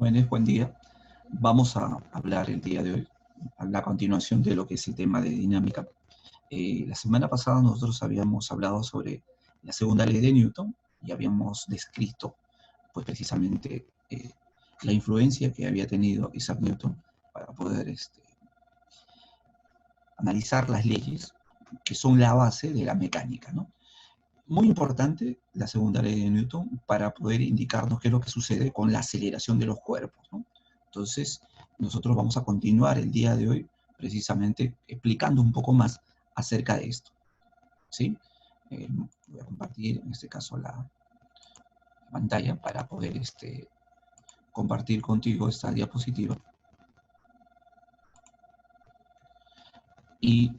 Jóvenes, buen día. Vamos a hablar el día de hoy, a la continuación de lo que es el tema de dinámica. La semana pasada nosotros habíamos hablado sobre la segunda ley de Newton y habíamos descrito, pues precisamente, la influencia que había tenido Isaac Newton para poder analizar las leyes que son la base de la mecánica, ¿no? Muy importante la segunda ley de Newton para poder indicarnos qué es lo que sucede con la aceleración de los cuerpos, ¿no? Entonces, nosotros vamos a continuar el día de hoy precisamente explicando un poco más acerca de esto, ¿sí? Voy a compartir en este caso la pantalla para poder compartir contigo esta diapositiva y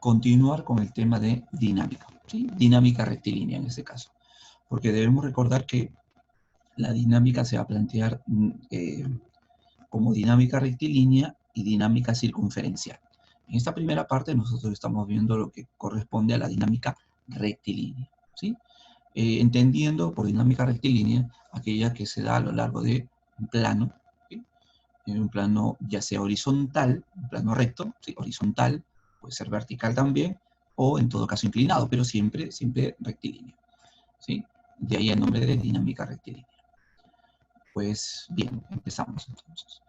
continuar con el tema de dinámica, ¿sí? Dinámica rectilínea en este caso, porque debemos recordar que la dinámica se va a plantear como dinámica rectilínea y dinámica circunferencial. En esta primera parte nosotros estamos viendo lo que corresponde a la dinámica rectilínea, ¿sí? Entendiendo por dinámica rectilínea aquella que se da a lo largo de un plano, ¿sí? En un plano ya sea horizontal, un plano recto, ¿sí? Horizontal, puede ser vertical también, o en todo caso inclinado, pero siempre rectilíneo, ¿sí? De ahí el nombre de dinámica rectilínea. Pues bien, empezamos entonces.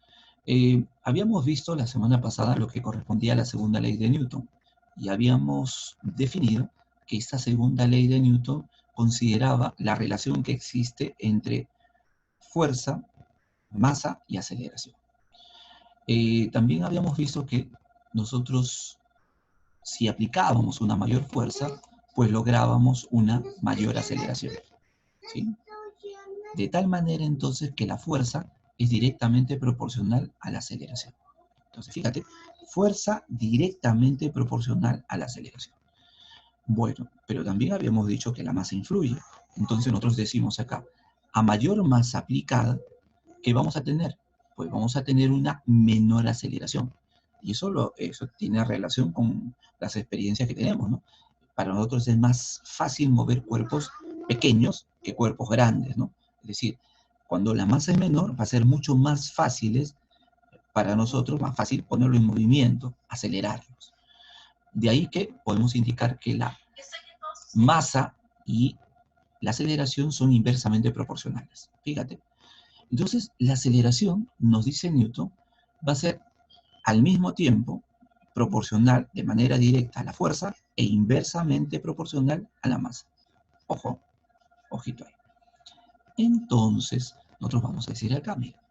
Habíamos visto la semana pasada lo que correspondía a la segunda ley de Newton y habíamos definido que esta segunda ley de Newton consideraba la relación que existe entre fuerza, masa y aceleración. También habíamos visto que nosotros, si aplicábamos una mayor fuerza, pues lográbamos una mayor aceleración, ¿sí? De tal manera entonces que la fuerza es directamente proporcional a la aceleración. Entonces, fíjate, fuerza directamente proporcional a la aceleración. Bueno, pero también habíamos dicho que la masa influye. Entonces nosotros decimos acá, a mayor masa aplicada, ¿qué vamos a tener? Pues vamos a tener una menor aceleración. Y eso tiene relación con las experiencias que tenemos, ¿no? Para nosotros es más fácil mover cuerpos pequeños que cuerpos grandes, ¿no? Es decir, cuando la masa es menor, va a ser mucho más fácil para nosotros, más fácil ponerlo en movimiento, acelerarlos. De ahí que podemos indicar que la masa y la aceleración son inversamente proporcionales. Fíjate. Entonces, la aceleración, nos dice Newton, va a ser al mismo tiempo proporcional de manera directa a la fuerza e inversamente proporcional a la masa. Ojo, ojito ahí. Entonces, nosotros vamos a decir acá, mira,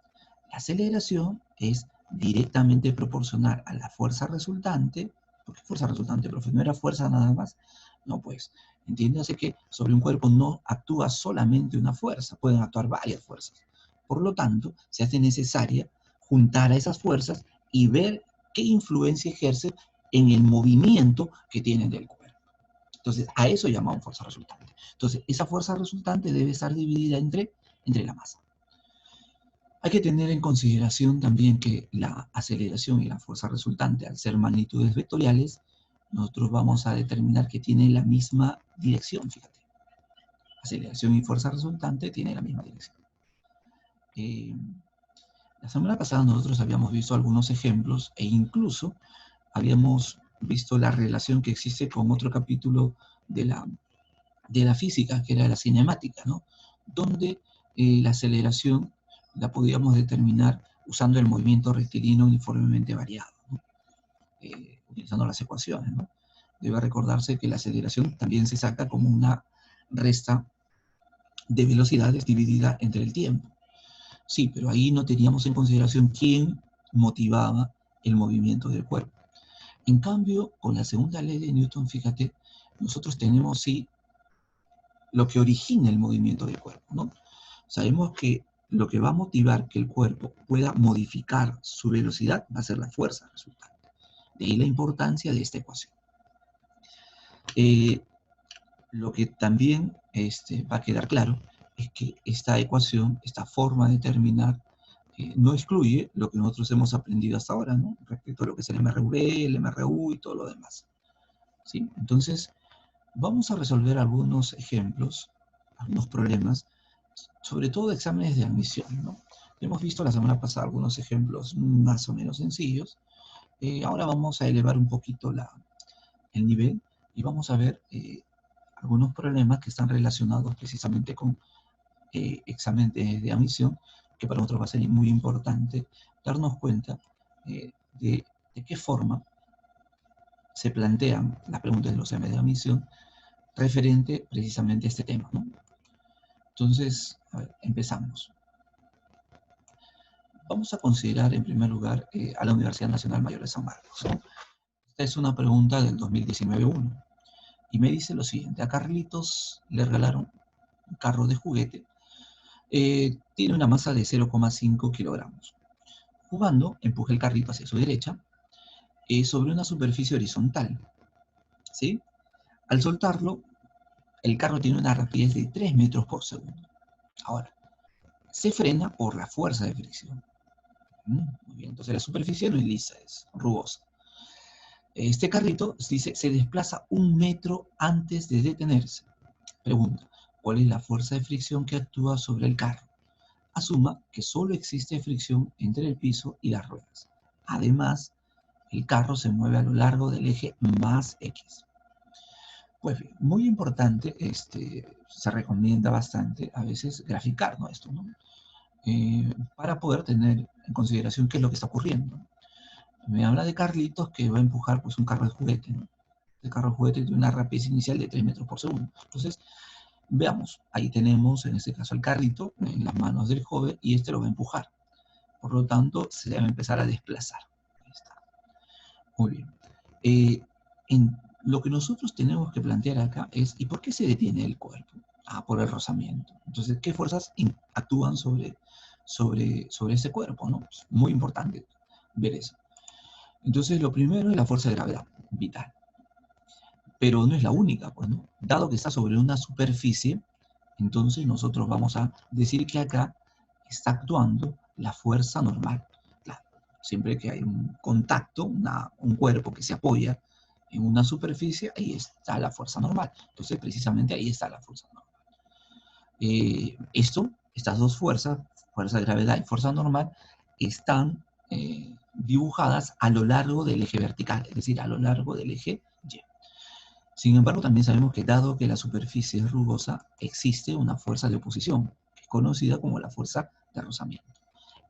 la aceleración es directamente proporcional a la fuerza resultante, porque fuerza resultante, profe, no era fuerza nada más. No, pues, entiéndase que sobre un cuerpo no actúa solamente una fuerza, pueden actuar varias fuerzas. Por lo tanto, se hace necesaria juntar a esas fuerzas y ver qué influencia ejerce en el movimiento que tienen del cuerpo. Entonces, a eso llamamos fuerza resultante. Entonces, esa fuerza resultante debe estar dividida entre la masa. Hay que tener en consideración también que la aceleración y la fuerza resultante, al ser magnitudes vectoriales, nosotros vamos a determinar que tienen la misma dirección, fíjate. Aceleración y fuerza resultante tienen la misma dirección. La semana pasada nosotros habíamos visto algunos ejemplos e incluso habíamos visto la relación que existe con otro capítulo de la física, que era la cinemática, ¿no? Donde la aceleración la podíamos determinar usando el movimiento rectilíneo uniformemente variado, ¿no? Utilizando las ecuaciones, ¿no? Debe recordarse que la aceleración también se saca como una resta de velocidades dividida entre el tiempo. Sí, pero ahí no teníamos en consideración quién motivaba el movimiento del cuerpo. En cambio, con la segunda ley de Newton, fíjate, nosotros tenemos sí lo que origina el movimiento del cuerpo, ¿no? Sabemos que lo que va a motivar que el cuerpo pueda modificar su velocidad va a ser la fuerza resultante. De ahí la importancia de esta ecuación. Lo que también va a quedar claro es que esta ecuación, esta forma de determinar, no excluye lo que nosotros hemos aprendido hasta ahora, ¿no? Respecto a lo que es el MRV, el MRU y todo lo demás, ¿sí? Entonces, vamos a resolver algunos ejemplos, algunos problemas, sobre todo exámenes de admisión, ¿no? Hemos visto la semana pasada algunos ejemplos más o menos sencillos. Ahora vamos a elevar un poquito el nivel y vamos a ver algunos problemas que están relacionados precisamente con exámenes de admisión, que para nosotros va a ser muy importante darnos cuenta de qué forma se plantean las preguntas de los exámenes de admisión referente precisamente a este tema, ¿no? Entonces, a ver, empezamos. Vamos a considerar en primer lugar a la Universidad Nacional Mayor de San Marcos, ¿no? Esta es una pregunta del 2019-1 y me dice lo siguiente: a Carlitos le regalaron un carro de juguete, tiene una masa de 0,5 kilogramos. Jugando, empuja el carrito hacia su derecha sobre una superficie horizontal, ¿sí? Al soltarlo, el carro tiene una rapidez de 3 metros por segundo. Ahora, se frena por la fuerza de fricción. Muy bien, entonces la superficie no es lisa, es rugosa. Este carrito dice, se desplaza 1 metro antes de detenerse. Pregunta, ¿cuál es la fuerza de fricción que actúa sobre el carro? Asuma que solo existe fricción entre el piso y las ruedas. Además, el carro se mueve a lo largo del eje más X. Pues bien, muy importante, se recomienda bastante a veces graficar, ¿no? Esto, ¿no? Para poder tener en consideración qué es lo que está ocurriendo. Me habla de Carlitos que va a empujar pues un carro de juguete, ¿no? El carro de juguete tiene una rapidez inicial de 3 metros por segundo. Entonces, veamos, ahí tenemos en este caso el carrito en las manos del joven y este lo va a empujar. Por lo tanto, se debe empezar a desplazar. Ahí está. Muy bien. Lo que nosotros tenemos que plantear acá es, ¿y por qué se detiene el cuerpo? Ah, por el rozamiento. Entonces, ¿qué fuerzas actúan sobre ese cuerpo, ¿no? Es muy importante ver eso. Entonces, lo primero es la fuerza de gravedad, vital. Pero no es la única, pues, ¿no? Dado que está sobre una superficie, entonces nosotros vamos a decir que acá está actuando la fuerza normal. Claro, siempre que hay un contacto, un cuerpo que se apoya en una superficie, ahí está la fuerza normal. Entonces, precisamente ahí está la fuerza normal. Estas dos fuerzas, fuerza de gravedad y fuerza normal, están dibujadas a lo largo del eje vertical, es decir, a lo largo del eje Y. Sin embargo, también sabemos que dado que la superficie es rugosa, existe una fuerza de oposición, que es conocida como la fuerza de rozamiento.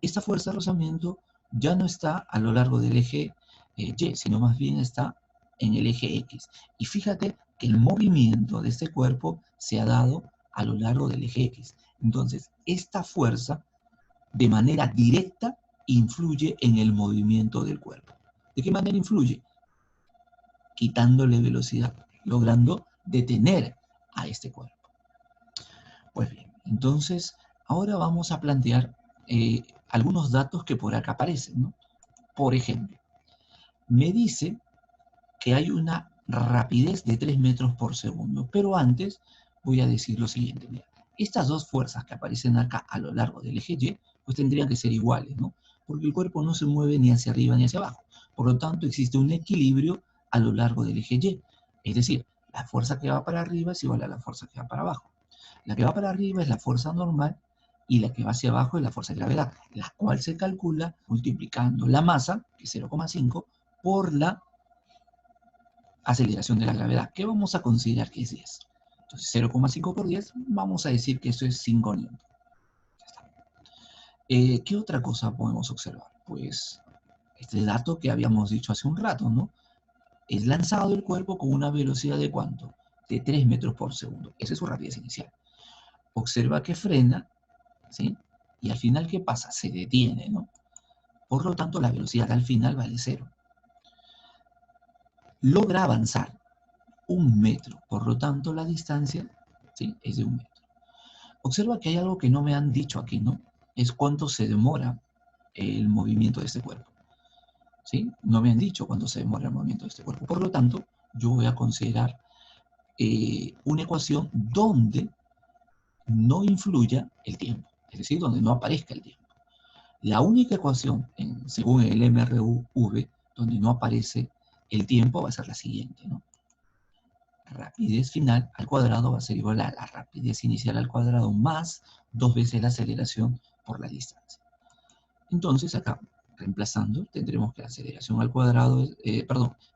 Esta fuerza de rozamiento ya no está a lo largo del eje Y, sino más bien está en el eje X. Y fíjate que el movimiento de este cuerpo se ha dado a lo largo del eje X. Entonces, esta fuerza, de manera directa, influye en el movimiento del cuerpo. ¿De qué manera influye? Quitándole velocidad, logrando detener a este cuerpo. Pues bien, entonces ahora vamos a plantear algunos datos que por acá aparecen, ¿no? Por ejemplo, me dice que hay una rapidez de 3 metros por segundo, pero antes voy a decir lo siguiente, mira, estas dos fuerzas que aparecen acá a lo largo del eje Y, pues tendrían que ser iguales, ¿no? Porque el cuerpo no se mueve ni hacia arriba ni hacia abajo. Por lo tanto, existe un equilibrio a lo largo del eje Y. Es decir, la fuerza que va para arriba es igual a la fuerza que va para abajo. La que va para arriba es la fuerza normal y la que va hacia abajo es la fuerza de gravedad, la cual se calcula multiplicando la masa, que es 0,5, por la aceleración de la gravedad, que vamos a considerar que es 10. Entonces 0,5 por 10, vamos a decir que eso es 5 newton. ¿Qué otra cosa podemos observar? Pues este dato que habíamos dicho hace un rato, ¿no? Es lanzado el cuerpo con una velocidad de ¿cuánto? De 3 metros por segundo. Esa es su rapidez inicial. Observa que frena, ¿sí? Y al final, ¿qué pasa? Se detiene, ¿no? Por lo tanto, la velocidad al final vale 0. Logra avanzar 1 metro, por lo tanto, la distancia, ¿sí? Es de 1 metro. Observa que hay algo que no me han dicho aquí, ¿no? Es cuánto se demora el movimiento de este cuerpo, ¿sí? No me han dicho cuánto se demora el movimiento de este cuerpo. Por lo tanto, yo voy a considerar una ecuación donde no influya el tiempo, es decir, donde no aparezca el tiempo. La única ecuación, según el MRV, donde no aparece el tiempo va a ser la siguiente, ¿no? Rapidez final al cuadrado va a ser igual a la rapidez inicial al cuadrado más 2 veces la aceleración por la distancia. Entonces acá, reemplazando, tendremos que la aceleración al cuadrado,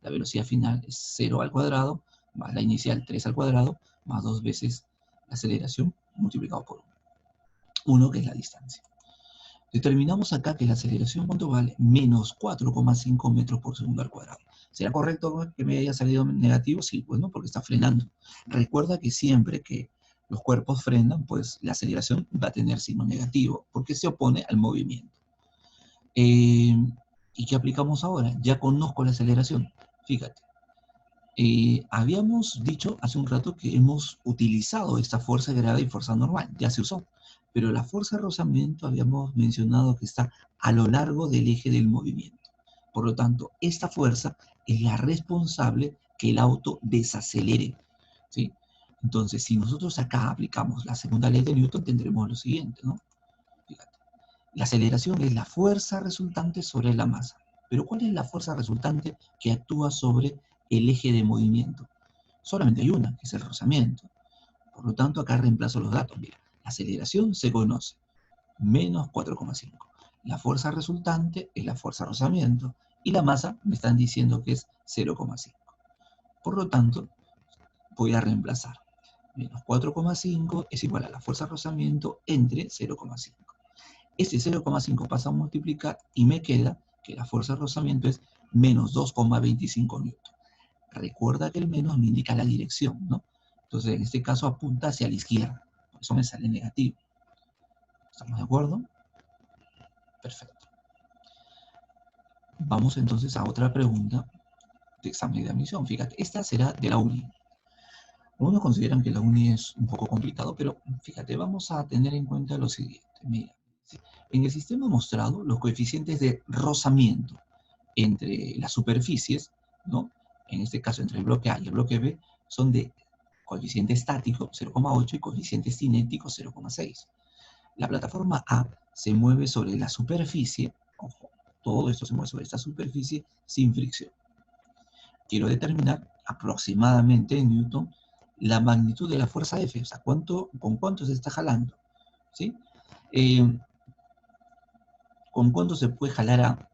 la velocidad final es 0 al cuadrado, más la inicial 3 al cuadrado, más 2 veces la aceleración multiplicado por 1, que es la distancia. Determinamos acá que la aceleración, ¿cuánto vale? Menos 4,5 metros por segundo al cuadrado. ¿Será correcto que me haya salido negativo? Sí, pues no, porque está frenando. Recuerda que siempre que los cuerpos frenan, pues la aceleración va a tener signo negativo, porque se opone al movimiento. ¿Y qué aplicamos ahora? Ya conozco la aceleración. Fíjate. Habíamos dicho hace un rato que hemos utilizado esta fuerza de gravedad y fuerza normal, ya se usó, pero la fuerza de rozamiento habíamos mencionado que está a lo largo del eje del movimiento. Por lo tanto, esta fuerza es la responsable que el auto desacelere, ¿sí? Entonces, si nosotros acá aplicamos la segunda ley de Newton, tendremos lo siguiente, ¿no? Fíjate, la aceleración es la fuerza resultante sobre la masa. Pero ¿cuál es la fuerza resultante que actúa sobre el eje de movimiento? Solamente hay una, que es el rozamiento. Por lo tanto, acá reemplazo los datos. Mira, la aceleración se conoce, menos 4,5. La fuerza resultante es la fuerza de rozamiento. Y la masa me están diciendo que es 0,5. Por lo tanto, voy a reemplazar. Menos 4,5 es igual a la fuerza de rozamiento entre 0,5. Este 0,5 pasa a multiplicar y me queda que la fuerza de rozamiento es menos 2,25 newton. Recuerda que el menos me indica la dirección, ¿no? Entonces, en este caso apunta hacia la izquierda. Por eso me sale negativo. ¿Estamos de acuerdo? Perfecto. Vamos entonces a otra pregunta de examen de admisión. Fíjate, esta será de la UNI. Algunos consideran que la UNI es un poco complicado, pero fíjate, vamos a tener en cuenta lo siguiente. Mira, en el sistema mostrado, los coeficientes de rozamiento entre las superficies, ¿no? En este caso entre el bloque A y el bloque B, son de coeficiente estático 0,8 y coeficiente cinético 0,6. La plataforma A se mueve sobre la superficie, ojo, todo esto se mueve sobre esta superficie sin fricción. Quiero determinar aproximadamente en Newton la magnitud de la fuerza F, o sea, con cuánto se está jalando, ¿sí? Con cuánto se puede jalar A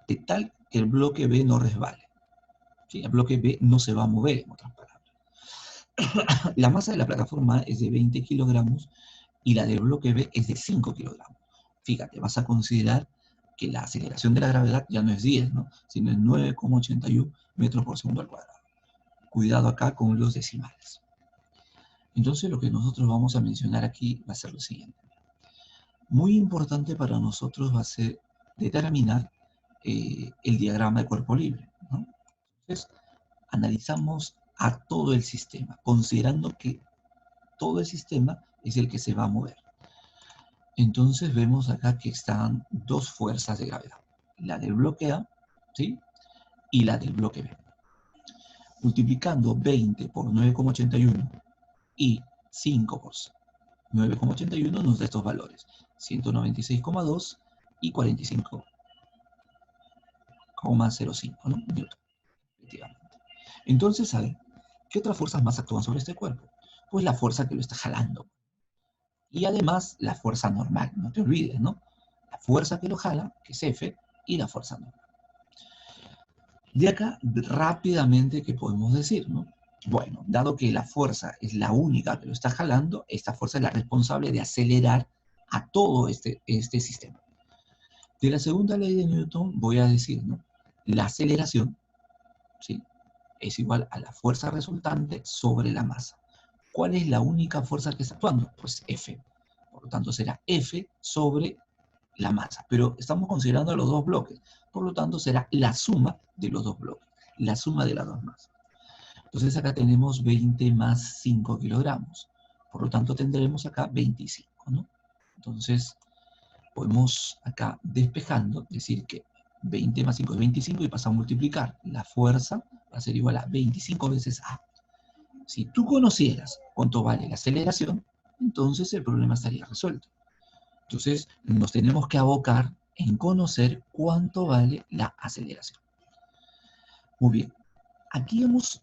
de tal que el bloque B no resbale. ¿Sí? El bloque B no se va a mover, en otras palabras. La masa de la plataforma A es de 20 kilogramos y la del bloque B es de 5 kilogramos. Fíjate, vas a considerar que la aceleración de la gravedad ya no es 10, ¿no? Sino es 9,81 metros por segundo al cuadrado. Cuidado acá con los decimales. Entonces, lo que nosotros vamos a mencionar aquí va a ser lo siguiente. Muy importante para nosotros va a ser determinar el diagrama de cuerpo libre, ¿no? Entonces, analizamos a todo el sistema, considerando que todo el sistema es el que se va a mover. Entonces vemos acá que están dos fuerzas de gravedad, la del bloque A, ¿sí? Y la del bloque B. Multiplicando 20 por 9,81 y 5 por 9,81 nos da estos valores, 196,2 y 45,05, ¿no? Newton, efectivamente. Entonces, ¿saben qué otras fuerzas más actúan sobre este cuerpo? Pues la fuerza que lo está jalando. Y además la fuerza normal, no te olvides, ¿no? La fuerza que lo jala, que es F, y la fuerza normal. De acá, rápidamente, ¿qué podemos decir, no? Bueno, dado que la fuerza es la única que lo está jalando, esta fuerza es la responsable de acelerar a todo este sistema. De la segunda ley de Newton voy a decir, ¿no? La aceleración, ¿sí? Es igual a la fuerza resultante sobre la masa. ¿Cuál es la única fuerza que está actuando? Pues F. Por lo tanto, será F sobre la masa. Pero estamos considerando los dos bloques. Por lo tanto, será la suma de los dos bloques. La suma de las dos masas. Entonces, acá tenemos 20 más 5 kilogramos. Por lo tanto, tendremos acá 25, ¿no? Entonces, podemos acá despejando, decir que 20 más 5 es 25 y pasa a multiplicar. La fuerza va a ser igual a 25 veces A. Si tú conocieras cuánto vale la aceleración, entonces el problema estaría resuelto. Entonces nos tenemos que abocar en conocer cuánto vale la aceleración. Muy bien, aquí hemos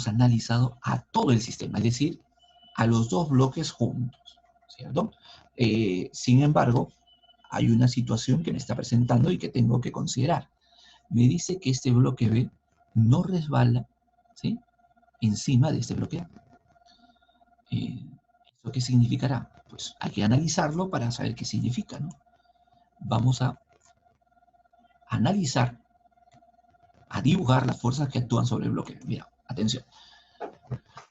analizado a todo el sistema, es decir, a los dos bloques juntos, ¿cierto? Sin embargo, hay una situación que me está presentando y que tengo que considerar. Me dice que este bloque B no resbala, ¿sí?, encima de este bloque A. ¿Eso qué significará? Pues hay que analizarlo para saber qué significa, ¿no? Vamos a analizar, a dibujar las fuerzas que actúan sobre el bloque. Mira, atención.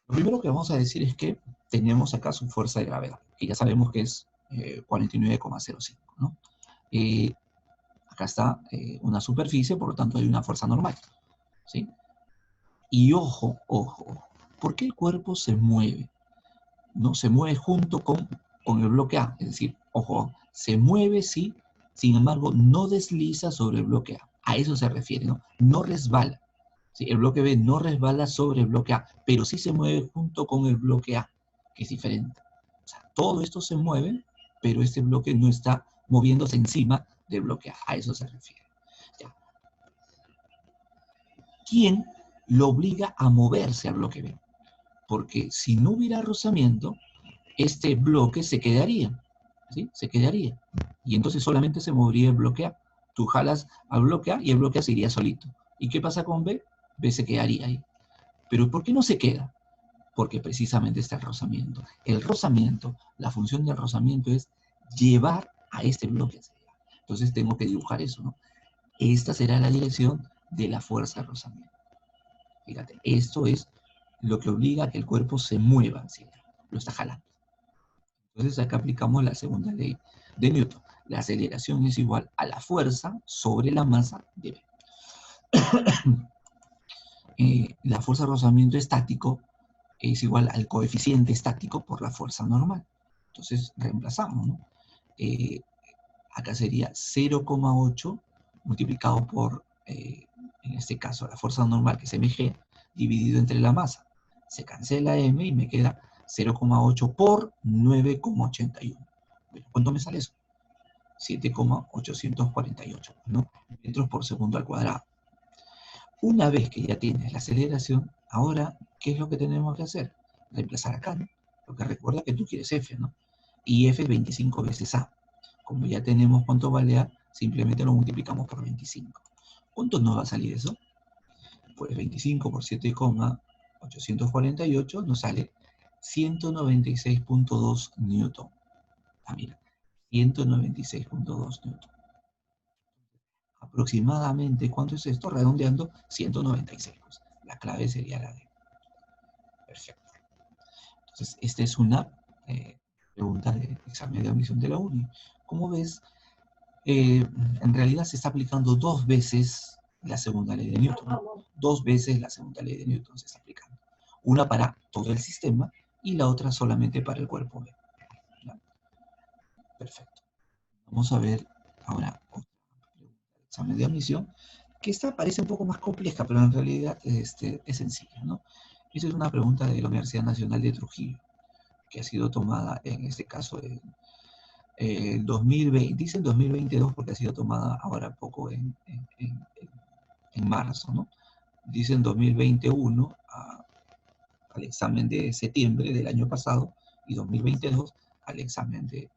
Lo primero que vamos a decir es que tenemos acá su fuerza de gravedad, que ya sabemos que es 49,05, ¿no? Acá está una superficie, por lo tanto hay una fuerza normal, ¿sí? Y ojo, ojo, ¿por qué el cuerpo se mueve? No se mueve junto con el bloque A, es decir, ojo, se mueve sí, sin embargo no desliza sobre el bloque A. A eso se refiere, ¿no? No resbala. ¿Sí? El bloque B no resbala sobre el bloque A, pero sí se mueve junto con el bloque A, que es diferente. O sea, todo esto se mueve, pero este bloque no está moviéndose encima del bloque A. A eso se refiere. Ya. ¿Quién lo obliga a moverse al bloque B? Porque si no hubiera rozamiento, este bloque se quedaría, ¿sí? Se quedaría. Y entonces solamente se movería el bloque A. Tú jalas al bloque A y el bloque A se iría solito. ¿Y qué pasa con B? B se quedaría ahí. Pero ¿por qué no se queda? Porque precisamente está el rozamiento. El rozamiento, la función del rozamiento es llevar a este bloque hacia allá. Entonces tengo que dibujar eso, ¿no? Esta será la dirección de la fuerza de rozamiento. Fíjate, esto es lo que obliga a que el cuerpo se mueva hacia allá. Lo está jalando. Entonces acá aplicamos la segunda ley de Newton. La aceleración es igual a la fuerza sobre la masa de B. La fuerza de rozamiento estático es igual al coeficiente estático por la fuerza normal. Entonces reemplazamos, ¿no? Acá sería 0,8 multiplicado por, en este caso, la fuerza normal, que es mg, dividido entre la masa. Se cancela m y me queda 0,8 por 9,81. Bueno, ¿cuánto me sale eso? 7,848, ¿no? Metros por segundo al cuadrado. Una vez que ya tienes la aceleración, ahora, ¿qué es lo que tenemos que hacer? Reemplazar acá, ¿no? Porque recuerda que tú quieres F, ¿no? Y F es 25 veces A. Como ya tenemos cuánto vale A, simplemente lo multiplicamos por 25. ¿Cuánto nos va a salir eso? Pues 25 por 7,848 nos sale 196,2 newton. Ah, mira, 196,2 newton. Aproximadamente, ¿cuánto es esto? Redondeando, 196. Pues, la clave sería la D. Perfecto. Entonces, esta es una pregunta de examen de admisión de la UNI. Como ves, en realidad se está aplicando dos veces la segunda ley de Newton, ¿no? Dos veces la segunda ley de Newton se está aplicando. Una para todo el sistema y la otra solamente para el cuerpo B. ¿No? Perfecto. Vamos a ver ahora otra pregunta de examen de admisión, que esta parece un poco más compleja, pero en realidad es sencilla, ¿no? Esa es una pregunta de la Universidad Nacional de Trujillo, que ha sido tomada en este caso en 2020, dicen 2022 porque ha sido tomada ahora poco en marzo, ¿no? Dicen 2021 al examen de septiembre del año pasado y 2022 al examen de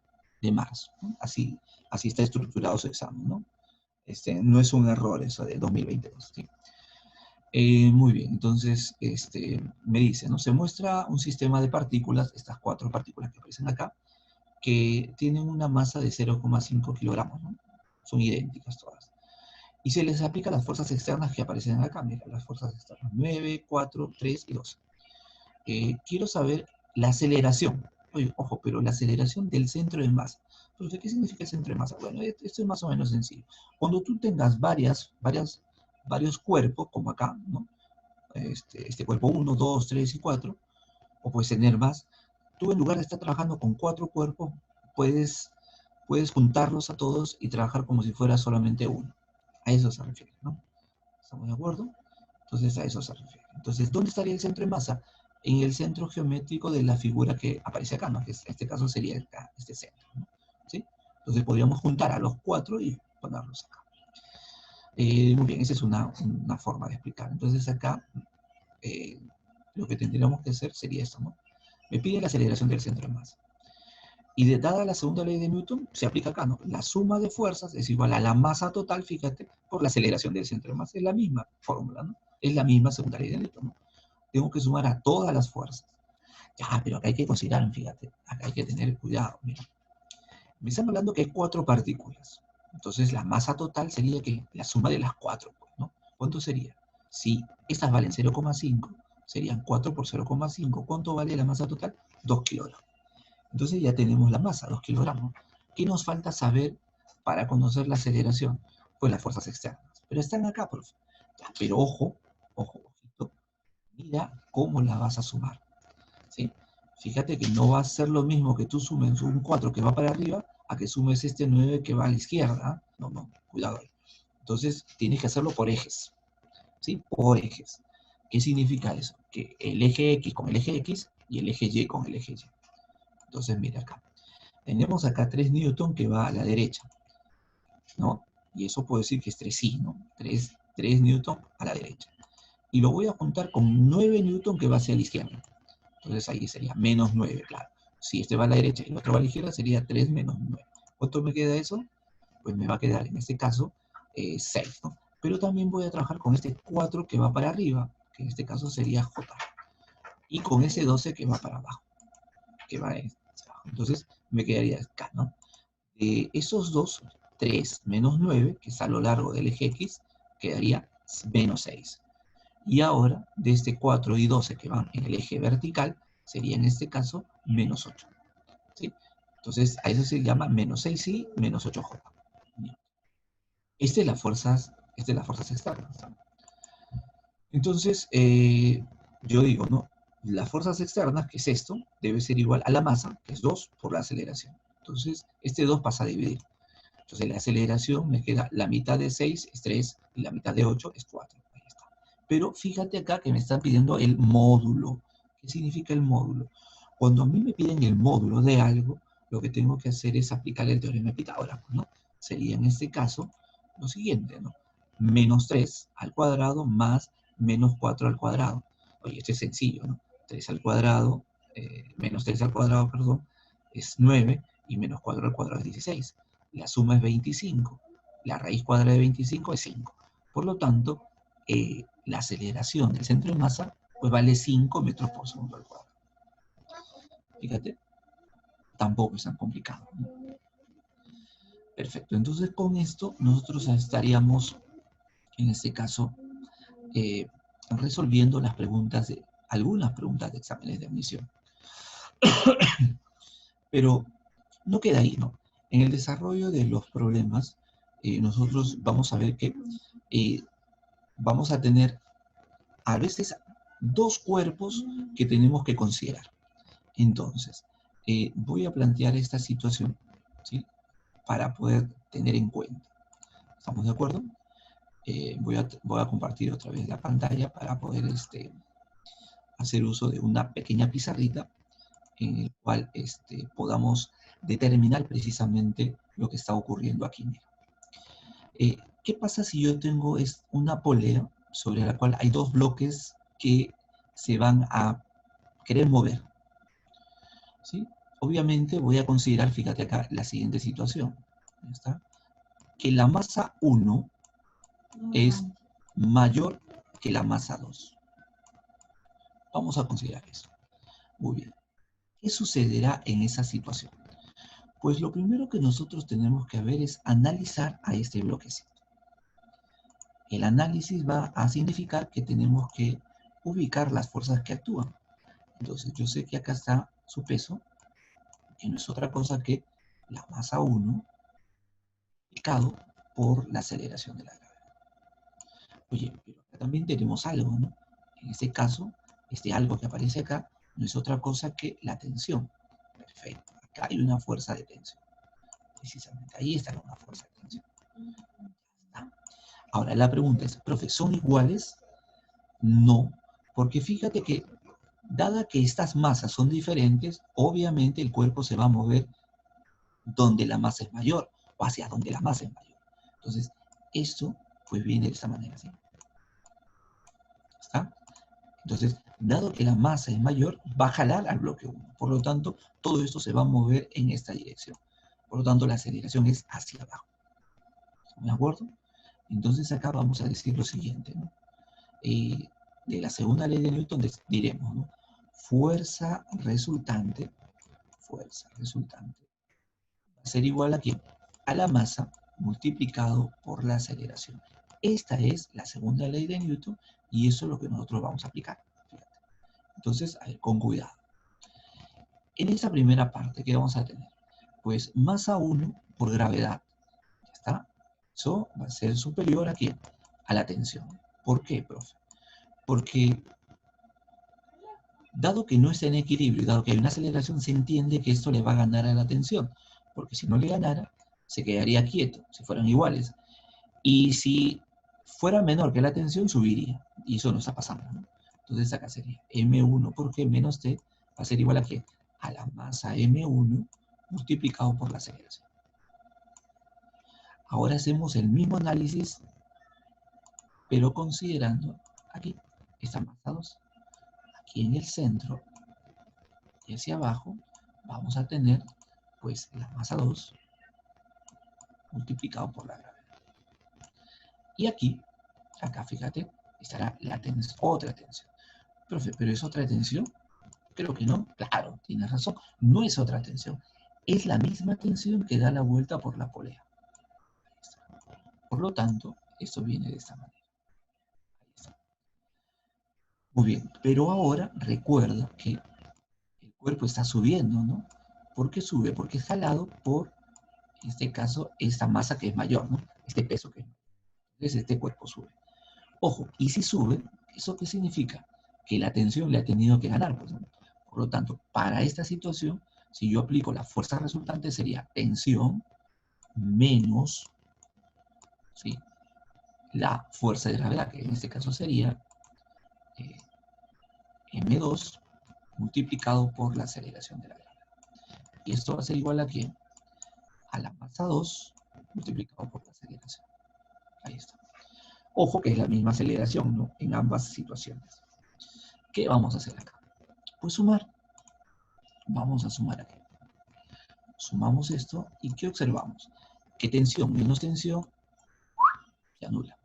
marzo, ¿no? Así está estructurado su examen, ¿no? No es un error eso de 2022, ¿sí? Muy bien, entonces me dice, ¿no? Se muestra un sistema de partículas, estas 4 partículas que aparecen acá, que tienen una masa de 0,5 kilogramos, ¿no? Son idénticas todas. Y se les aplica las fuerzas externas que aparecen acá, mira, las fuerzas externas 9, 4, 3 y 2. Quiero saber la aceleración. Oye, ojo, pero la aceleración del centro de masa. Entonces, ¿qué significa el centro de masa? Bueno, esto es más o menos sencillo. Cuando tú tengas varios cuerpos, como acá, ¿no? Este cuerpo 1, 2, 3 y 4, o puedes tener más, tú en lugar de estar trabajando con 4 cuerpos, puedes juntarlos a todos y trabajar como si fuera solamente uno. A eso se refiere, ¿no? ¿Estamos de acuerdo? Entonces a eso se refiere. Entonces, ¿dónde estaría el centro de masa? En el centro geométrico de la figura que aparece acá, ¿no? Que en este caso sería acá, este centro, ¿no? ¿Sí? Entonces podríamos juntar a los 4 y ponerlos acá. Muy bien, esa es una forma de explicar. Entonces acá lo que tendríamos que hacer sería esto, ¿no? Me pide la aceleración del centro de masa. Y dada la segunda ley de Newton, se aplica acá, ¿no? La suma de fuerzas es igual a la masa total, fíjate, por la aceleración del centro de masa. Es la misma fórmula, ¿no? Es la misma segunda ley de Newton, ¿no? Tengo que sumar a todas las fuerzas. Ya, pero acá hay que considerar, fíjate, acá hay que tener cuidado, mira. Me están hablando que hay 4 partículas. Entonces la masa total sería que la suma de las 4, ¿no? ¿Cuánto sería? Si estas valen 0,5, serían 4 por 0,5. ¿Cuánto vale la masa total? 2 kilogramos. Entonces ya tenemos la masa, 2 kilogramos. ¿Qué nos falta saber para conocer la aceleración? Pues las fuerzas externas. Pero están acá, profe. Ya, pero ojo, ojo, ojito. Mira cómo la vas a sumar. ¿Sí? Fíjate que no va a ser lo mismo que tú sumes un 4 que va para arriba a que sumes este 9 que va a la izquierda. No, no, cuidado ahí. Entonces tienes que hacerlo por ejes. ¿Sí? Por ejes. ¿Qué significa eso? Que el eje X con el eje X y el eje Y con el eje Y. Entonces mira acá. Tenemos acá 3 newton que va a la derecha, ¿no? Y eso puedo decir que es 3i, ¿no? 3 newton a la derecha. Y lo voy a juntar con 9 newton que va hacia la izquierda. Entonces ahí sería menos 9, claro. Si este va a la derecha y el otro va a la izquierda, sería 3 menos 9. ¿Cuánto me queda eso? Pues me va a quedar en este caso 6, ¿no? Pero también voy a trabajar con este 4 que va para arriba, que en este caso sería J. Y con ese 12 que va para abajo, que va en abajo. Entonces me quedaría acá, ¿no? Esos dos, 3 menos 9, que está a lo largo del eje X, quedaría menos 6. Y ahora, de este 4 y 12 que van en el eje vertical, sería en este caso menos 8. ¿Sí? Entonces, a eso se llama menos 6i, menos 8j. Esta es las fuerzas externas. Entonces, yo digo, ¿no? Las fuerzas externas, que es esto, debe ser igual a la masa, que es 2 por la aceleración. Entonces, este 2 pasa a dividir. Entonces, la aceleración me queda la mitad de 6 es 3 y la mitad de 8 es 4. Ahí está. Pero fíjate acá que me están pidiendo el módulo. ¿Qué significa el módulo? Cuando a mí me piden el módulo de algo, lo que tengo que hacer es aplicar el teorema de Pitágoras, ¿no? Sería en este caso lo siguiente, ¿no? Menos 3 al cuadrado más menos 4 al cuadrado. Oye, esto es sencillo, ¿no? 3 al cuadrado, menos 3 al cuadrado, perdón, es 9 y menos 4 al cuadrado es 16. La suma es 25. La raíz cuadrada de 25 es 5. Por lo tanto, la aceleración del centro de masa pues vale 5 metros por segundo al cuadrado. Fíjate, tampoco es tan complicado, ¿no? Perfecto, entonces con esto nosotros estaríamos, en este caso, resolviendo algunas preguntas de exámenes de admisión. Pero no queda ahí, ¿no? En el desarrollo de los problemas, nosotros vamos a ver que vamos a tener a veces 2 cuerpos que tenemos que considerar. Entonces, voy a plantear esta situación, ¿sí? Para poder tener en cuenta. ¿Estamos de acuerdo? Voy a compartir otra vez la pantalla para poder hacer uso de una pequeña pizarrita en el cual podamos determinar precisamente lo que está ocurriendo aquí. ¿Qué pasa si yo tengo una polea sobre la cual hay 2 bloques que se van a querer mover? ¿Sí? Obviamente voy a considerar, fíjate acá, la siguiente situación. ¿Está? Que la masa 1 es mayor que la masa 2. Vamos a considerar eso. Muy bien. ¿Qué sucederá en esa situación? Pues lo primero que nosotros tenemos que ver es analizar a este bloquecito. El análisis va a significar que tenemos que ubicar las fuerzas que actúan. Entonces yo sé que acá está su peso, que no es otra cosa que la masa 1 multiplicado por la aceleración de la gravedad. Oye, pero acá también tenemos algo, ¿no? En este caso, este algo que aparece acá no es otra cosa que la tensión. Perfecto. Acá hay una fuerza de tensión. Precisamente ahí está una fuerza de tensión. Ahora, la pregunta es, profe, ¿son iguales? No, porque fíjate que, dada que estas masas son diferentes, obviamente el cuerpo se va a mover donde la masa es mayor, o hacia donde la masa es mayor. Entonces, esto pues viene de esta manera, ¿sí? ¿Está? Entonces, dado que la masa es mayor, va a jalar al bloque 1. Por lo tanto, todo esto se va a mover en esta dirección. Por lo tanto, la aceleración es hacia abajo. ¿De acuerdo? Entonces, acá vamos a decir lo siguiente, ¿no? De la segunda ley de Newton diremos, ¿no? Fuerza resultante va a ser igual a ¿qué? A la masa multiplicado por la aceleración. Esta es la segunda ley de Newton y eso es lo que nosotros vamos a aplicar. Fíjate. Entonces, a ver, con cuidado. En esta primera parte, ¿qué vamos a tener? Pues masa 1 por gravedad. ¿Ya está? Eso va a ser superior a ¿quién? A la tensión. ¿Por qué, profe? Porque dado que no está en equilibrio y dado que hay una aceleración, se entiende que esto le va a ganar a la tensión. Porque si no le ganara, se quedaría quieto, si fueran iguales. Y si fuera menor que la tensión, subiría. Y eso no está pasando, ¿no? Entonces acá sería M1 por G menos T va a ser igual a ¿qué? A la masa M1 multiplicado por la aceleración. Ahora hacemos el mismo análisis, pero considerando aquí esta masa 2. Aquí en el centro y hacia abajo vamos a tener pues la masa 2 multiplicado por la gravedad. Y aquí, acá fíjate, estará la otra tensión. Profe, ¿pero es otra tensión? Creo que no. Claro, tienes razón. No es otra tensión. Es la misma tensión que da la vuelta por la polea. Por lo tanto, esto viene de esta manera. Ahí está. Muy bien, pero ahora recuerda que el cuerpo está subiendo, ¿no? ¿Por qué sube? Porque es jalado por, en este caso, esta masa que es mayor, ¿no? Este peso que es mayor. Entonces, este cuerpo sube. Ojo, y si sube, ¿eso qué significa? Que la tensión le ha tenido que ganar, pues, ¿no? Por lo tanto, para esta situación, si yo aplico la fuerza resultante, sería tensión menos, ¿sí? La fuerza de gravedad, que en este caso sería eh, M2 multiplicado por la aceleración de la gravedad. Y esto va a ser igual a ¿qué? A la masa 2 multiplicado por la aceleración. Ahí está. Ojo que es la misma aceleración, ¿no? En ambas situaciones. ¿Qué vamos a hacer acá? Pues sumar. Vamos a sumar aquí. Sumamos esto y ¿qué observamos? Que tensión menos tensión se anula.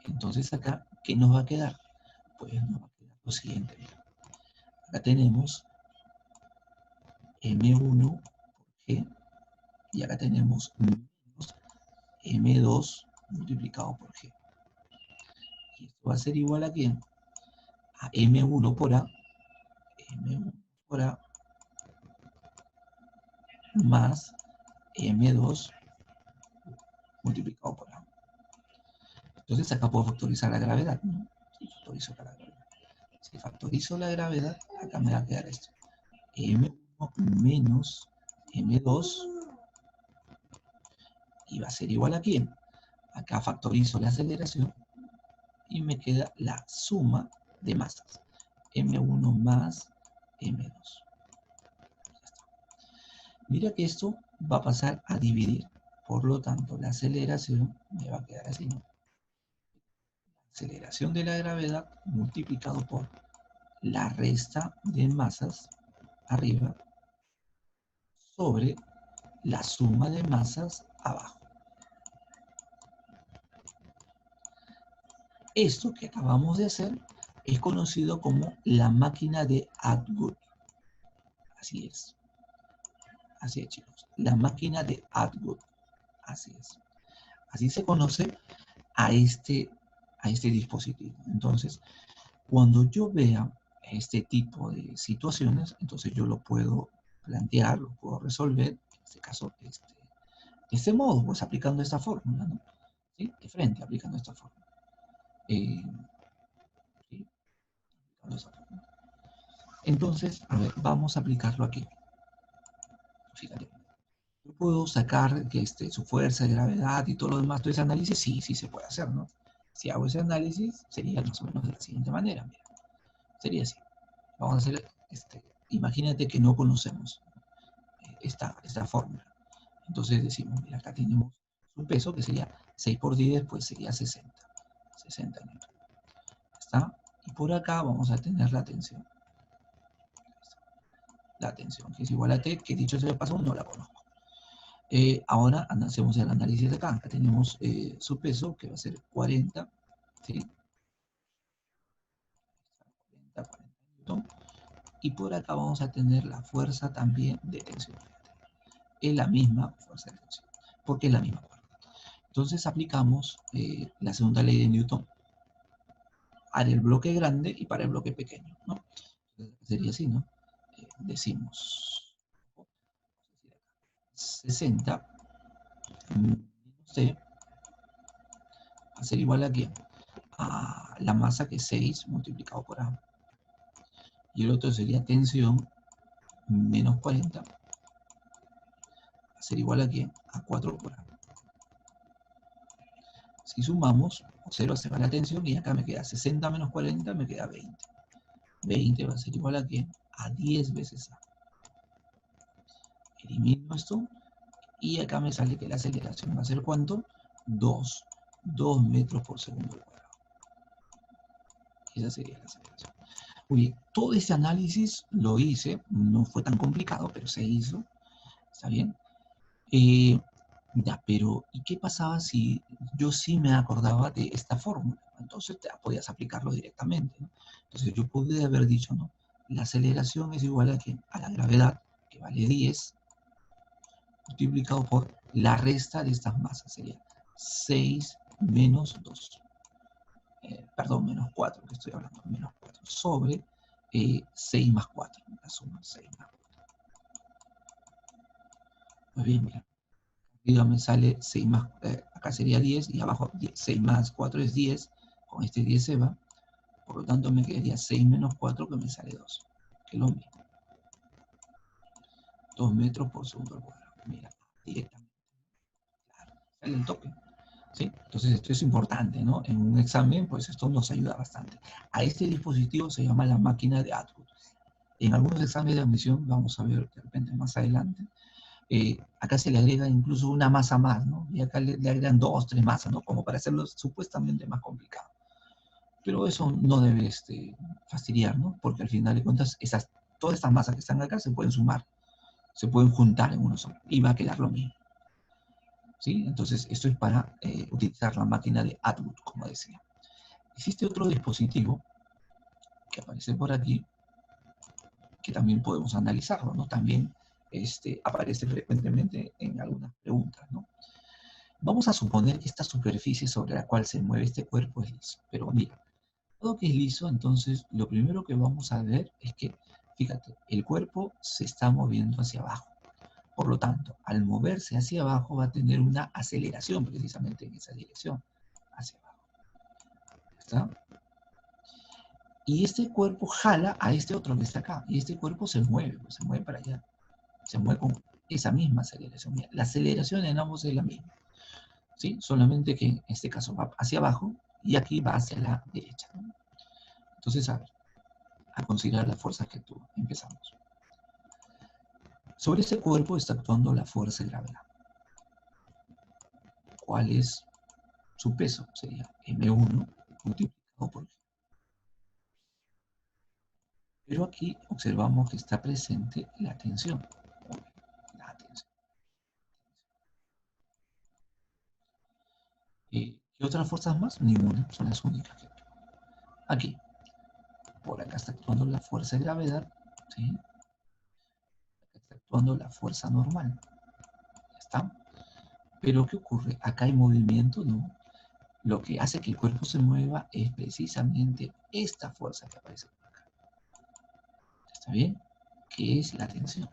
Entonces acá, ¿qué nos va a quedar? Pues nos va a quedar lo siguiente. Mira. Acá tenemos M1 por G y acá tenemos menos M2 multiplicado por G. Y esto va a ser igual a ¿quién? A M1 por A, M1 por A más M2 multiplicado por A. Entonces acá puedo factorizar la gravedad, ¿no? Si factorizo la gravedad. Si factorizo la gravedad, acá me va a quedar esto. M1 menos M2 y va a ser igual a ¿quién? Acá factorizo la aceleración y me queda la suma de masas. M1 más M2. Mira que esto va a pasar a dividir. Por lo tanto, la aceleración me va a quedar así, ¿no? Aceleración de la gravedad multiplicado por la resta de masas arriba sobre la suma de masas abajo. Esto que acabamos de hacer es conocido como la máquina de Atwood. Así es. Así es, chicos. La máquina de Atwood. Así es. Así se conoce a este dispositivo. Entonces, cuando yo vea este tipo de situaciones, entonces yo lo puedo plantear, lo puedo resolver, en este caso, de este modo, pues aplicando esta fórmula, ¿no? ¿Sí? De frente, aplicando esta fórmula. ¿Sí? Aplicando esta fórmula. Entonces, a ver, vamos a aplicarlo aquí. Fíjate. Yo puedo sacar que su fuerza de gravedad y todo lo demás, todo ese análisis, sí, sí se puede hacer, ¿no? Si hago ese análisis, sería más o menos de la siguiente manera, mira. Sería así. Vamos a hacer, imagínate que no conocemos esta fórmula. Entonces decimos, mira, acá tenemos un peso que sería 6 por 10, pues sería 60. 60 newton. ¿Está? Y por acá vamos a tener la tensión. La tensión, que es igual a T, que dicho sea de paso, no la conozco. Ahora hacemos el análisis de acá. Acá tenemos su peso, que va a ser 40, ¿sí? 40 Newton. Y por acá vamos a tener la fuerza también de tensión. Es la misma fuerza de tensión, porque es la misma cuerda. Entonces aplicamos la segunda ley de Newton para el bloque grande y para el bloque pequeño, ¿no? Sería así, ¿no? Decimos 60 menos C va a ser igual a ¿qué? A la masa, que es 6 multiplicado por A. Y el otro sería tensión menos 40 va a ser igual a ¿qué? A 4 por A. Si sumamos, 0 se va la tensión y acá me queda 60 menos 40, me queda 20. 20 va a ser igual a ¿qué? A 10 veces A. Elimino esto y acá me sale que la aceleración va a ser ¿cuánto? 2 metros por segundo al cuadrado. Esa sería la aceleración. Muy bien, todo este análisis lo hice, no fue tan complicado, pero se hizo, ¿está bien? Ya, pero ¿y qué pasaba si yo sí me acordaba de esta fórmula? Entonces podías aplicarlo directamente, ¿no? Entonces yo pude haber dicho, ¿no? La aceleración es igual a la gravedad, que vale 10, multiplicado por la resta de estas masas, sería 6 menos 2. Perdón, menos 4, que estoy hablando, menos 4, sobre 6 más 4, la suma 6 más 4. Muy bien, mira, arriba me sale 6 más, acá sería 10, y abajo 10, 6 más 4 es 10, con este 10 se va, por lo tanto me quedaría 6 menos 4, que me sale 2, que es lo mismo, 2 metros por segundo al cuadrado. Mira, directamente, claro, sale el toque. ¿Sí? Entonces esto es importante, ¿no? En un examen, pues esto nos ayuda bastante. A este dispositivo se llama la máquina de Atwood. En algunos exámenes de admisión, vamos a ver de repente más adelante, acá se le agrega incluso una masa más, ¿no? Y acá le agregan 2, 3 masas, ¿no? Como para hacerlo supuestamente más complicado. Pero eso no debe fastidiar, ¿no? Porque al final de cuentas, todas estas masas que están acá se pueden sumar, se pueden juntar en uno solo, y va a quedar lo mismo. ¿Sí? Entonces, esto es para utilizar la máquina de Atwood, como decía. Existe otro dispositivo que aparece por aquí, que también podemos analizarlo, ¿no? También aparece frecuentemente en algunas preguntas, ¿no? Vamos a suponer que esta superficie sobre la cual se mueve este cuerpo es liso. Pero mira, todo que es liso, entonces lo primero que vamos a ver es que, fíjate, el cuerpo se está moviendo hacia abajo. Por lo tanto, al moverse hacia abajo va a tener una aceleración precisamente en esa dirección, hacia abajo. ¿Está? Y este cuerpo jala a este otro que está acá. Y este cuerpo se mueve, pues, se mueve para allá. Se mueve con esa misma aceleración. Mira, la aceleración en ambos es la misma. ¿Sí? Solamente que en este caso va hacia abajo y aquí va hacia la derecha, ¿no? Entonces, a ver, a considerar las fuerzas que actúan. Empezamos. Sobre este cuerpo está actuando la fuerza de gravedad. ¿Cuál es su peso? Sería M1 multiplicado por G. Pero aquí observamos que está presente la tensión. La tensión. ¿Qué otras fuerzas más? Ninguna, son las únicas que actúan. Aquí, por acá está actuando la fuerza de gravedad, ¿sí? Acá está actuando la fuerza normal. Ya está. Pero ¿qué ocurre? Acá hay movimiento, ¿no? Lo que hace que el cuerpo se mueva es precisamente esta fuerza que aparece por acá. ¿Está bien? Que es la tensión.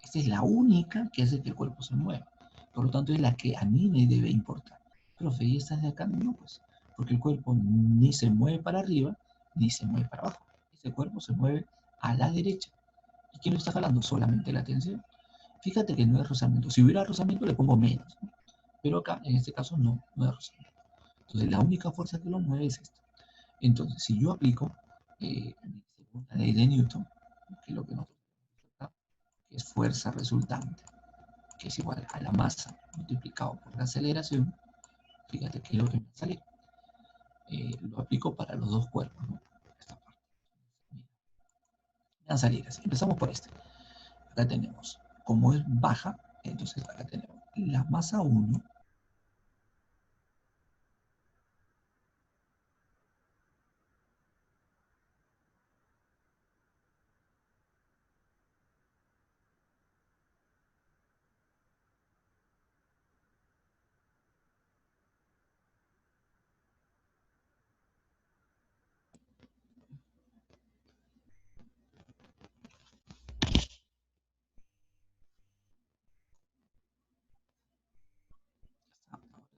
Esta es la única que hace que el cuerpo se mueva. Por lo tanto, es la que a mí me debe importar. Profe, ¿y estas de acá? No, pues, porque el cuerpo ni se mueve para arriba, ni se mueve para abajo. Este cuerpo se mueve a la derecha. ¿Y quién lo está jalando? Solamente la tensión. Fíjate que no es rozamiento. Si hubiera rozamiento, le pongo menos, ¿no? Pero acá, en este caso, no es rozamiento. Entonces, la única fuerza que lo mueve es esta. Entonces, si yo aplico mi segunda ley de Newton, que es lo que nosotros acá, que es fuerza resultante, que es igual a la masa multiplicado por la aceleración, fíjate que es lo que me sale. Lo aplico para los dos cuerpos, ¿no? las salidas. Empezamos por este. Acá tenemos, como es baja, entonces acá tenemos la masa 1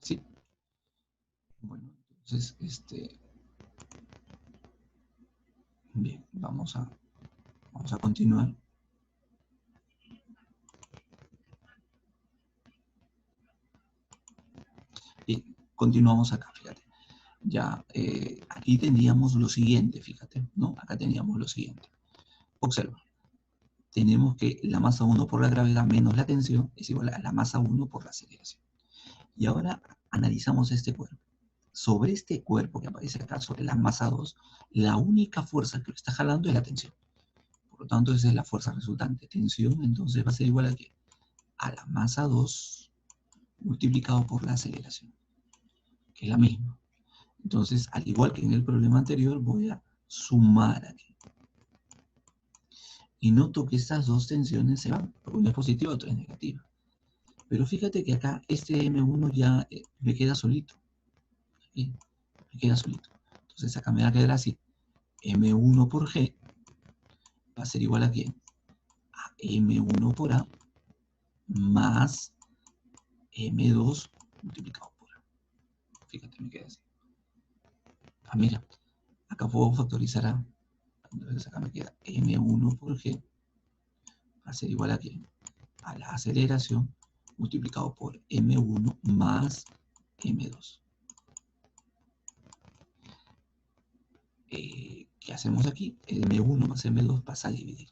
¿sí? Bueno, entonces, bien, vamos a continuar. Y continuamos acá, fíjate. Ya, aquí teníamos lo siguiente, fíjate, ¿no? Acá teníamos lo siguiente. Observa, tenemos que la masa 1 por la gravedad menos la tensión es igual a la masa 1 por la aceleración. Y ahora analizamos este cuerpo. Sobre este cuerpo que aparece acá, sobre la masa 2, la única fuerza que lo está jalando es la tensión. Por lo tanto, esa es la fuerza resultante. Tensión, entonces, va a ser igual a ¿qué? A la masa 2 multiplicado por la aceleración, que es la misma. Entonces, al igual que en el problema anterior, voy a sumar aquí. Y noto que estas dos tensiones se van, porque una es positiva, otra es negativa. Pero fíjate que acá este M1 ya me queda solito. ¿Sí? Me queda solito. Entonces acá me va a quedar así. M1 por G va a ser igual a ¿quién? A M1 por A más M2 multiplicado por A. Fíjate, me queda así. Ah, mira, acá puedo factorizar A. Entonces acá me queda M1 por G va a ser igual a ¿quién? A la aceleración multiplicado por M1 más M2. ¿Qué hacemos aquí? M1 más M2 pasa a dividir.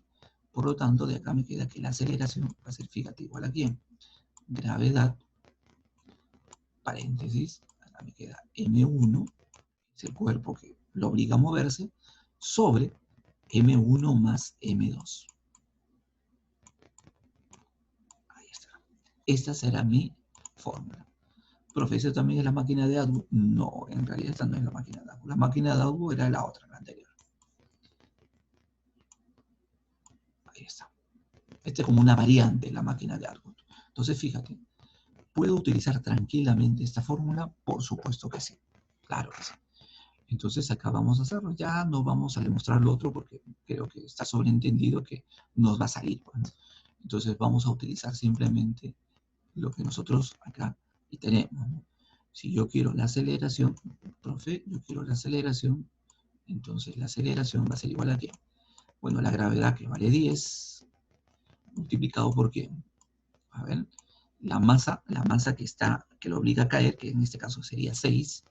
Por lo tanto, de acá me queda que la aceleración va a ser, fíjate, igual a ¿quién? Gravedad, paréntesis, acá me queda M1, es el cuerpo que lo obliga a moverse, sobre M1 más M2. Ahí está. Esta será mi fórmula. Profe, ¿esa también es la máquina de Atwood? No, en realidad esta no es la máquina de Atwood. La máquina de Atwood era la otra, la anterior. Ahí está. Esta es como una variante de la máquina de Atwood. Entonces, fíjate, ¿puedo utilizar tranquilamente esta fórmula? Por supuesto que sí. Claro que sí. Entonces acá vamos a hacerlo. Ya no vamos a demostrar lo otro porque creo que está sobreentendido que nos va a salir. Bueno. Entonces vamos a utilizar simplemente lo que nosotros acá y tenemos. ¿No? Si yo quiero la aceleración, profe, yo quiero la aceleración, entonces la aceleración va a ser igual a ¿qué? Bueno, la gravedad que vale 10 multiplicado por ¿qué? A ver, la masa que lo obliga a caer, que en este caso sería 6,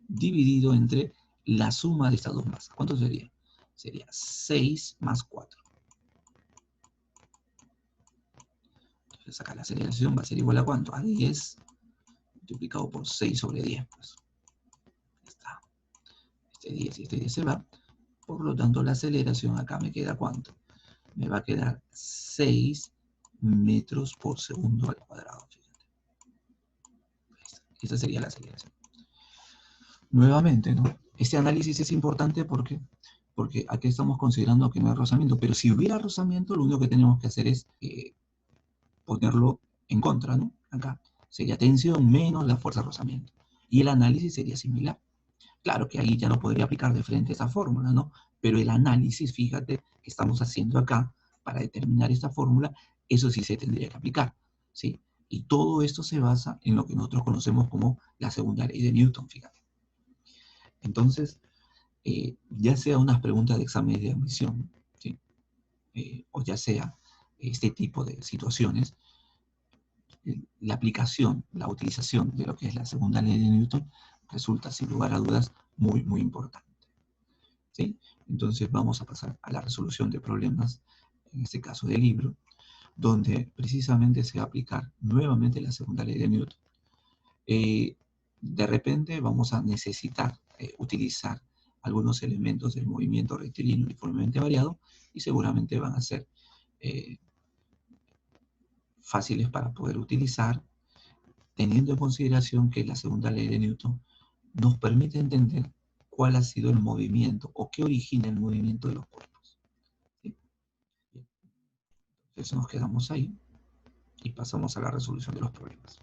dividido entre la suma de estas dos masas. ¿Cuánto sería? Sería 6 más 4. Entonces acá la aceleración va a ser igual a ¿cuánto? A 10 multiplicado por 6 sobre 10. Pues. Está. Este 10 y este 10 se va. Por lo tanto, la aceleración acá me queda ¿cuánto? Me va a quedar 6 metros por segundo al cuadrado. Fíjate. Esta sería la aceleración. Nuevamente, ¿no? Este análisis es importante porque aquí estamos considerando que no hay rozamiento, pero si hubiera rozamiento, lo único que tenemos que hacer es ponerlo en contra, ¿no? Acá sería tensión menos la fuerza de rozamiento. Y el análisis sería similar. Claro que ahí ya no podría aplicar de frente esa fórmula, ¿no? Pero el análisis, fíjate, que estamos haciendo acá para determinar esta fórmula, eso sí se tendría que aplicar, ¿sí? Y todo esto se basa en lo que nosotros conocemos como la segunda ley de Newton, fíjate. Entonces, ya sea unas preguntas de examen de admisión, ¿sí? O ya sea este tipo de situaciones, la aplicación, la utilización de lo que es la segunda ley de Newton resulta sin lugar a dudas muy, muy importante. ¿Sí? Entonces vamos a pasar a la resolución de problemas, en este caso del libro, donde precisamente se va a aplicar nuevamente la segunda ley de Newton. De repente vamos a necesitar utilizar algunos elementos del movimiento rectilíneo uniformemente variado y seguramente van a ser eh, fáciles para poder utilizar, teniendo en consideración que la segunda ley de Newton nos permite entender cuál ha sido el movimiento o qué origina el movimiento de los cuerpos. ¿Sí? Entonces nos quedamos ahí y pasamos a la resolución de los problemas.